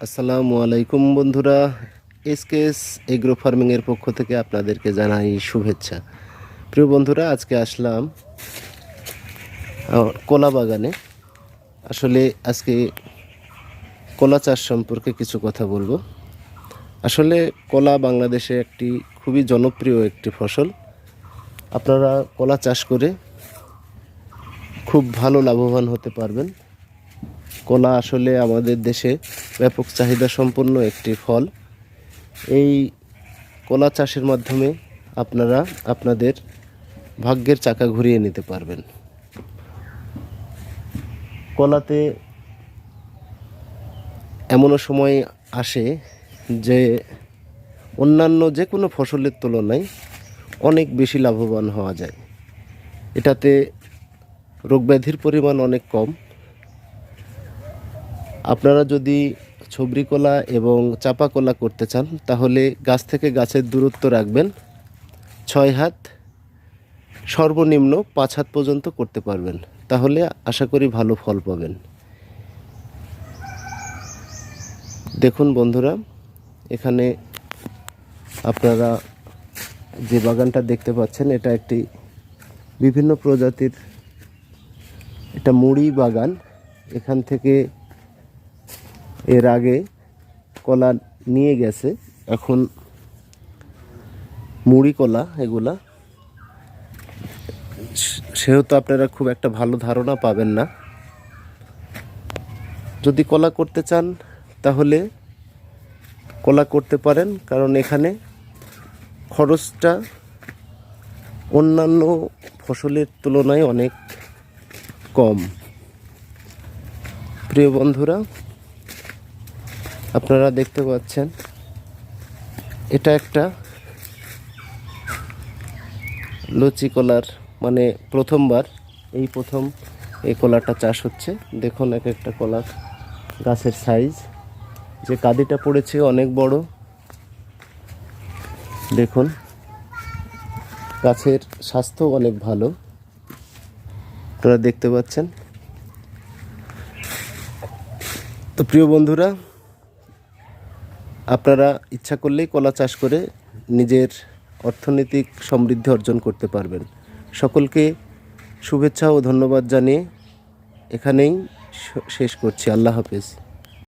আসসালামু আলাইকুম বন্ধুরা, এসকেএস এগ্রো ফার্মিংয়ের পক্ষ থেকে আপনাদেরকে জানাই শুভেচ্ছা। প্রিয় বন্ধুরা, আজকে আসলাম কলা বাগানে। আসলে আজকে কলা চাষ সম্পর্কে কিছু কথা বলবো। আসলে কলা বাংলাদেশে একটি খুবই জনপ্রিয় একটি ফসল। আপনারা কলা চাষ করে খুব ভালো লাভবান হতে পারবেন। কলা আসলে আমাদের দেশে ব্যাপক চাহিদা সম্পন্ন একটি ফল। এই কলা চাষের মাধ্যমে আপনারা আপনাদের ভাগ্যের চাকা ঘুরিয়ে নিতে পারবেন। কলাতে এমনও সময় আসে যে অন্যান্য যে কোনো ফসলের তুলনায় অনেক বেশি লাভবান হওয়া যায়। এটাতে রোগব্যাধির পরিমাণ অনেক কম। আপনারা যদি ছবরি কলা এবং চাপা কলা করতে চান তাহলে গাছ থেকে গাছের দূরত্ব রাখবেন 6 হাত, সর্বনিম্ন 5 হাত পর্যন্ত করতে পারবেন। তাহলে আশা করি ভালো ফল পাবেন। দেখুন বন্ধুরা, এখানে আপনারা যে বাগানটা দেখতে পাচ্ছেন এটা একটি বিভিন্ন প্রজাতির এটা মুড়ি বাগান। এখান থেকে এর আগে কলা নিয়ে গেছে, এখন মুড়ি কলা এগুলা, সেহেতু আপনারা খুব একটা ভালো ধারণা পাবেন না। যদি কলা করতে চান তাহলে কলা করতে পারেন, কারণ এখানে খরচটা অন্যান্য ফসলের তুলনায় অনেক কম। প্রিয় বন্ধুরা, আপনারা দেখতে পাচ্ছেন এটা একটা লচি কলার, মানে প্রথমবার প্রথম এই কলাটা চাষ হচ্ছে। দেখুন এক একটা কলার গাছের সাইজ, যে কাঁদিটা পড়েছে অনেক বড়। দেখুন গাছের স্বাস্থ্য অনেক ভালো, আপনারা দেখতে পাচ্ছেন। তো প্রিয় বন্ধুরা, আপনারা ইচ্ছা করলেই কলা চাষ করে নিজের অর্থনৈতিক সমৃদ্ধি অর্জন করতে পারবেন। সকলকে শুভেচ্ছা ও ধন্যবাদ জানিয়ে এখানেই শেষ করছি। আল্লাহ হাফেজ।